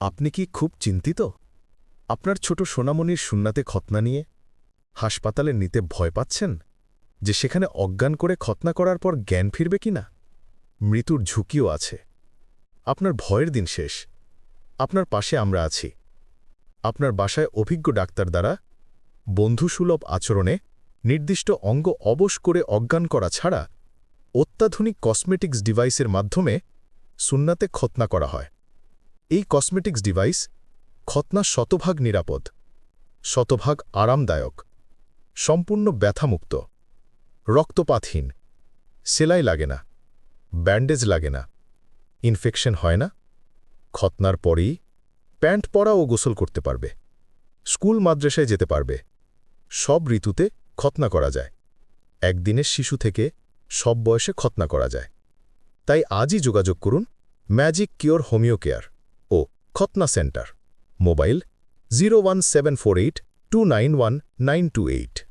আপনি কি খুব চিন্তিত আপনার ছোট সোনামণির সুন্নাতে খতনা নিয়ে হাসপাতালে নিতে ভয় পাচ্ছেন যে সেখানে অজ্ঞান করে খতনা করার পর জ্ঞান ফিরবে কিনা মৃত্যুর ঝুঁকিও আছে আপনার ভয়ের দিন শেষ আপনার পাশে আমরা আছি আপনার বাসায় অভিজ্ঞ ডাক্তার দ্বারা বন্ধুসুলভ আচরণে নির্দিষ্ট অঙ্গ অবশ করে অজ্ঞান করা ছাড়া অত্যাধুনিক কসমেটিক্স ডিভাইসের মাধ্যমে সুন্নাতে খতনা করা হয় এই কসমেটিক্স ডিভাইস খতনা শতভাগ নিরাপদ শতভাগ আরামদায়ক সম্পূর্ণ ব্যথামুক্ত রক্তপাতহীন সেলাই লাগে না ব্যান্ডেজ লাগে না ইনফেকশন হয় না খতনার পরেই প্যান্ট পরা ও গোসল করতে পারবে স্কুল মাদ্রাসায় যেতে পারবে সব ঋতুতে খতনা করা যায় একদিনের শিশু থেকে সব বয়সে খতনা করা যায় তাই আজই যোগাযোগ করুন ম্যাজিক কিওর হোমিও কেয়ার ও খতনা সেন্টার মোবাইল 01748291928